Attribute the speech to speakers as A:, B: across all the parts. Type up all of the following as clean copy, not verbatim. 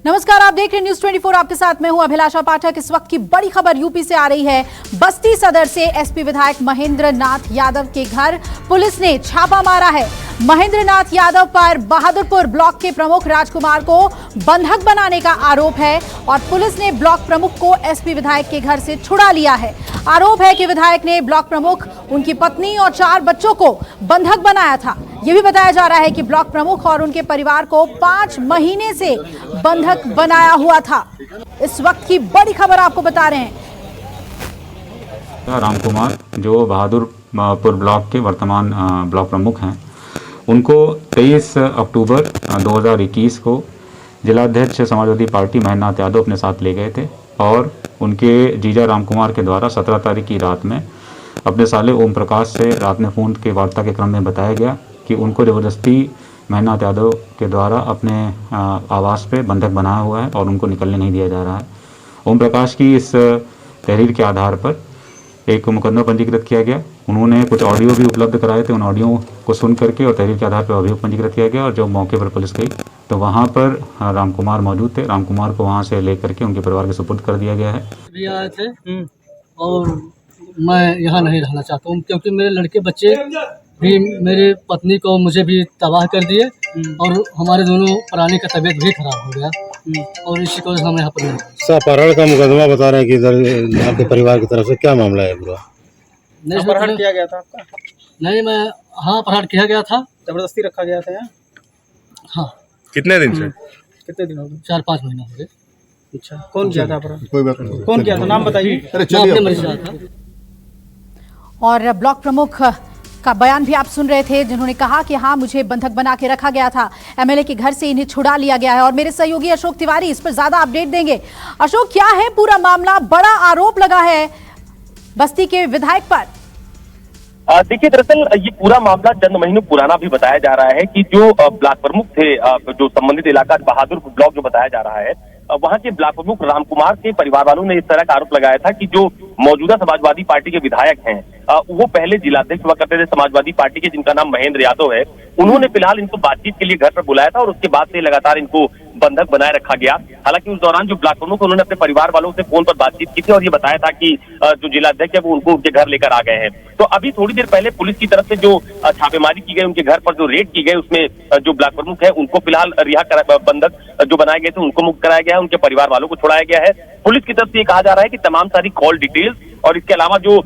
A: नमस्कार, आप देख रहे हैं न्यूज 24। आपके साथ मैं हूं अभिलाषा पाठक। इस वक्त की बड़ी खबर यूपी से आ रही है। बस्ती सदर से एसपी विधायक महेंद्र नाथ यादव के घर पुलिस ने छापा मारा है। महेंद्र नाथ यादव पर बहादुरपुर ब्लॉक के प्रमुख राजकुमार को बंधक बनाने का आरोप है और पुलिस ने ब्लॉक प्रमुख को एसपी विधायक के घर से छुड़ा लिया है। आरोप है कि विधायक ने ब्लॉक प्रमुख, उनकी पत्नी और 4 बच्चों को बंधक बनाया था। यह भी बताया जा रहा है कि ब्लॉक प्रमुख और उनके परिवार को 5 महीने से बंधक बनाया हुआ था। इस वक्त की बड़ी खबर आपको बता रहे हैं।
B: रामकुमार जो बहादुरपुर ब्लॉक के वर्तमान ब्लॉक प्रमुख हैं, उनको 23 अक्टूबर 2021 को जिलाध्यक्ष समाजवादी पार्टी महेंद्र नाथ यादव अपने साथ ले गए थे और उनके जीजा रामकुमार के द्वारा 17 तारीख की रात में अपने साले ओम प्रकाश से रात में फ़ोन के वार्ता के क्रम में बताया गया कि उनको ज़बरदस्ती महेंद्र नाथ यादव के द्वारा अपने आवास पे बंधक बनाया हुआ है और उनको निकलने नहीं दिया जा रहा है। ओम प्रकाश की इस तहरीर के आधार पर एक मुकदमा पंजीकृत किया गया। उन्होंने कुछ ऑडियो भी उपलब्ध कराए थे। उन ऑडियो को सुन करके और तहरीर के आधार पर अभियोग पंजीकृत किया गया और जब मौके पर पुलिस गई तो वहाँ पर रामकुमार मौजूद थे। रामकुमार को वहाँ से लेकर के उनके परिवार के सुपुर्द कर दिया गया है।
C: भी आए थे और मैं यहाँ नहीं रहना चाहता हूँ क्योंकि मेरे लड़के बच्चे भी मेरे पत्नी को मुझे भी तबाह कर दिए और हमारे दोनों प्राणी का तबीयत भी खराब हो गया और इसी को हम यहाँ पर नहीं।
D: अपहरण का मुकदमा बता रहे हैं कि इधर आपके परिवार की तरफ से क्या मामला है पूरा?
E: अपहरण किया गया था आपका?
C: नहीं, मैं अपहरण किया गया था,
E: जबरदस्ती रखा गया था यहाँ?
C: हाँ।
D: कितने दिन से?
E: कितने दिन हो गए?
C: 4-5 महीना हो गए।
E: अच्छा, कौन किया था अपहरण?
D: कोई बात नहीं।
E: कौन किया था, नाम बताइए।
C: अपने मर्जी से था।
A: और ब्लॉक प्रमुख का बयान भी आप सुन रहे थे, जिन्होंने कहा कि हाँ, मुझे बंधक बना के रखा गया था। एमएलए के घर से इन्हें छुड़ा लिया गया है और मेरे सहयोगी अशोक तिवारी इस पर ज्यादा अपडेट देंगे। अशोक, क्या है पूरा मामला? बड़ा आरोप लगा है बस्ती के विधायक पर।
F: देखिए, दरअसल ये पूरा मामला चंद महीनों पुराना भी बताया जा रहा है कि जो ब्लॉक प्रमुख थे, जो संबंधित इलाका बहादुरपुर ब्लॉक जो बताया जा रहा है, वहां के ब्लॉक प्रमुख रामकुमार के परिवार वालों ने इस तरह का आरोप लगाया था कि जो मौजूदा समाजवादी पार्टी के विधायक हैं, वो पहले जिलाध्यक्ष हुआ करते थे समाजवादी पार्टी के, जिनका नाम महेंद्र यादव है। उन्होंने फिलहाल इनको बातचीत के लिए घर पर बुलाया था और उसके बाद से लगातार इनको बंधक बनाए रखा गया। हालांकि उस दौरान जो ब्लॉक प्रमुख, उन्होंने अपने परिवार वालों से फोन पर बातचीत की थी और ये बताया था कि जो जिलाध्यक्ष है वो उनको उनके घर लेकर आ गए हैं। तो अभी थोड़ी देर पहले पुलिस की तरफ से जो छापेमारी की गई, उनके घर पर जो रेड की गई, उसमें जो ब्लॉक प्रमुख है उनको फिलहाल रिहा करा, बंधक जो बनाए गए थे उनको मुक्त कराया गया है, उनके परिवार वालों को छुड़ाया गया है। पुलिस की तरफ से ये कहा जा रहा है कि तमाम सारी कॉल डिटेल्स और इसके अलावा जो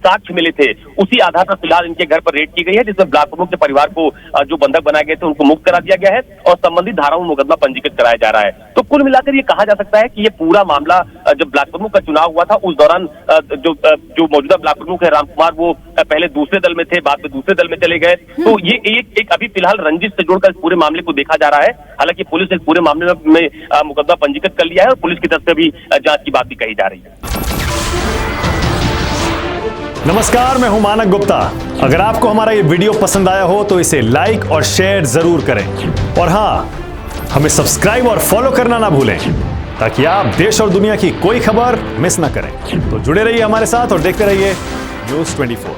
F: साक्ष्य मिले थे उसी आधार पर फिलहाल इनके घर पर रेड की गई है, जिसमें ब्लॉक प्रमुख के परिवार को जो बंधक बनाए गए थे उनको मुक्त करा दिया गया है और संबंधित धाराओं में मुकदमा पंजीकृत कराया जा रहा है। तो कुल मिलाकर ये कहा जा सकता है कि ये पूरा मामला, जब ब्लॉक प्रमुख का चुनाव हुआ था उस दौरान जो मौजूदा ब्लॉक प्रमुख है रामकुमार, वो पहले दूसरे दल में थे, बाद में दूसरे दल में चले गए। तो ये एक अभी फिलहाल रंजिश से जोड़कर पूरे मामले को देखा जा रहा है। हालांकि पुलिस ने पूरे मामले में मुकदमा पंजीकृत कर लिया है और पुलिस की तरफ से भी जांच की बात भी कही जा रही है।
G: नमस्कार, मैं हूं मानक गुप्ता। अगर आपको हमारा ये वीडियो पसंद आया हो तो इसे लाइक और शेयर जरूर करें और हाँ, हमें सब्सक्राइब और फॉलो करना ना भूलें ताकि आप देश और दुनिया की कोई खबर मिस ना करें। तो जुड़े रहिए हमारे साथ और देखते रहिए न्यूज 24।